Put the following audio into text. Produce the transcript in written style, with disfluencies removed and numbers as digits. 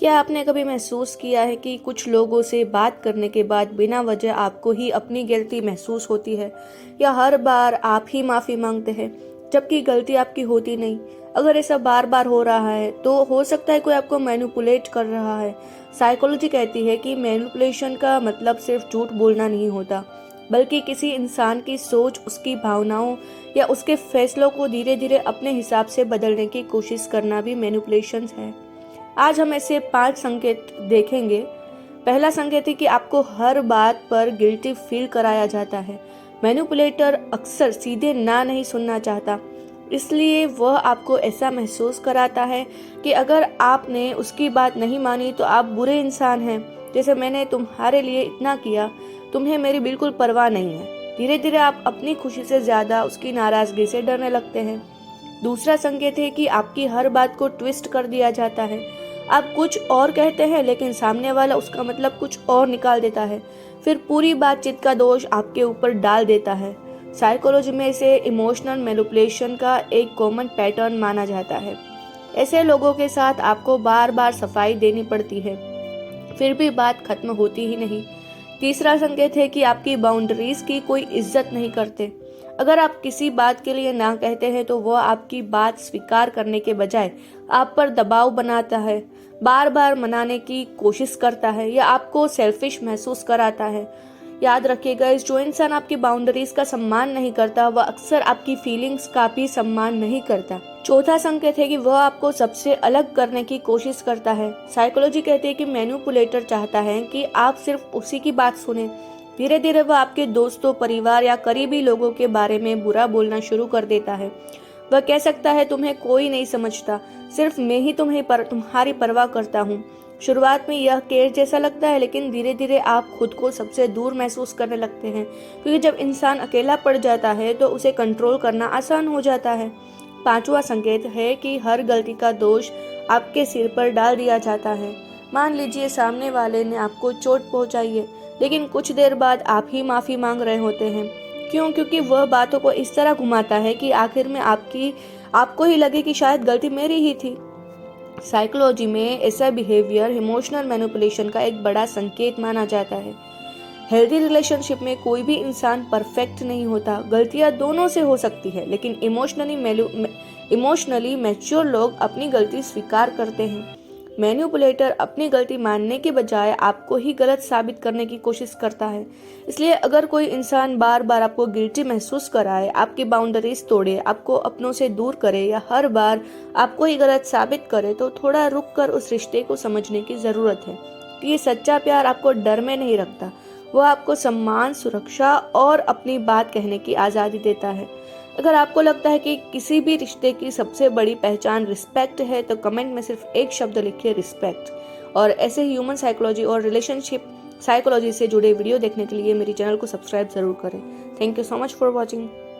क्या आपने कभी महसूस किया है कि कुछ लोगों से बात करने के बाद बिना वजह आपको ही अपनी गलती महसूस होती है, या हर बार आप ही माफ़ी मांगते हैं जबकि गलती आपकी होती नहीं? अगर ऐसा बार बार हो रहा है तो हो सकता है कोई आपको मैनिपुलेट कर रहा है। साइकोलॉजी कहती है कि मैनिपुलेशन का मतलब सिर्फ झूठ बोलना नहीं होता, बल्कि किसी इंसान की सोच, उसकी भावनाओं या उसके फैसलों को धीरे धीरे अपने हिसाब से बदलने की कोशिश करना भी मैनिपुलेशन है। आज हम ऐसे 5 संकेत देखेंगे। पहला संकेत है कि आपको हर बात पर गिल्टी फील कराया जाता है। मैनिपुलेटर अक्सर सीधे ना नहीं सुनना चाहता, इसलिए वह आपको ऐसा महसूस कराता है कि अगर आपने उसकी बात नहीं मानी तो आप बुरे इंसान हैं। जैसे, मैंने तुम्हारे लिए इतना किया, तुम्हें मेरी बिल्कुल परवाह नहीं है। धीरे धीरे आप अपनी खुशी से ज्यादा उसकी नाराजगी से डरने लगते हैं। दूसरा संकेत है कि आपकी हर बात को ट्विस्ट कर दिया जाता है। आप कुछ और कहते हैं लेकिन सामने वाला उसका मतलब कुछ और निकाल देता है, फिर पूरी बातचीत का दोष आपके ऊपर डाल देता है। साइकोलॉजी में इसे इमोशनल मैनिपुलेशन का एक कॉमन पैटर्न माना जाता है। ऐसे लोगों के साथ आपको बार बार सफाई देनी पड़ती है, फिर भी बात खत्म होती ही नहीं। तीसरा संकेत है कि आपकी बाउंड्रीज की कोई इज्जत नहीं करते। अगर आप किसी बात के लिए ना कहते हैं तो वह आपकी बात स्वीकार करने के बजाय आप पर दबाव बनाता है, बार बार मनाने की कोशिश करता है या आपको सेल्फिश महसूस कराता है। याद रखिएगा, जो इंसान आपकी बाउंड्रीज का सम्मान नहीं करता वह अक्सर आपकी फीलिंग्स का भी सम्मान नहीं करता। चौथा संकेत है कि वह आपको सबसे अलग करने की कोशिश करता है। साइकोलॉजी कहती है कि मैनिपुलेटर चाहता है कि आप सिर्फ उसी की बात सुने। धीरे धीरे वह आपके दोस्तों, परिवार या करीबी लोगों के बारे में बुरा बोलना शुरू कर देता है। वह कह सकता है, तुम्हें कोई नहीं समझता, सिर्फ मैं ही तुम्हारी परवाह करता हूँ। शुरुआत में यह केयर जैसा लगता है, लेकिन धीरे धीरे आप खुद को सबसे दूर महसूस करने लगते हैं, क्योंकि जब इंसान अकेला पड़ जाता है तो उसे कंट्रोल करना आसान हो जाता है। पांचवा संकेत है कि हर गलती का दोष आपके सिर पर डाल दिया जाता है। मान लीजिए आपने वाले ने आपको चोट पहुंचाई है, लेकिन कुछ देर बाद आप ही माफी मांग रहे होते हैं। क्यों? क्योंकि वह बातों को इस तरह घुमाता है कि आखिर में आपको ही लगे कि शायद गलती मेरी ही थी। साइकोलॉजी में ऐसा बिहेवियर इमोशनल मैनिपुलेशन का एक बड़ा संकेत माना जाता है। हेल्दी रिलेशनशिप में कोई भी इंसान परफेक्ट नहीं होता। गलतियां दोनों से हो सकती है, लेकिन इमोशनली मैच्योर लोग अपनी गलती स्वीकार करते हैं। मैनिपुलेटर अपनी गलती मानने के बजाय आपको ही गलत साबित करने की कोशिश करता है। इसलिए अगर कोई इंसान बार बार आपको गिल्टी महसूस कराए, आपकी बाउंड्रीज तोड़े, आपको अपनों से दूर करे या हर बार आपको ही गलत साबित करे, तो थोड़ा रुक कर उस रिश्ते को समझने की जरूरत है कि ये सच्चा प्यार आपको डर में नहीं रखता, वह आपको सम्मान, सुरक्षा और अपनी बात कहने की आज़ादी देता है। अगर आपको लगता है कि किसी भी रिश्ते की सबसे बड़ी पहचान रिस्पेक्ट है, तो कमेंट में सिर्फ एक शब्द लिखिए, रिस्पेक्ट। और ऐसे ह्यूमन साइकोलॉजी और रिलेशनशिप साइकोलॉजी से जुड़े वीडियो देखने के लिए मेरे चैनल को सब्सक्राइब जरूर करें। Thank you so much for watching.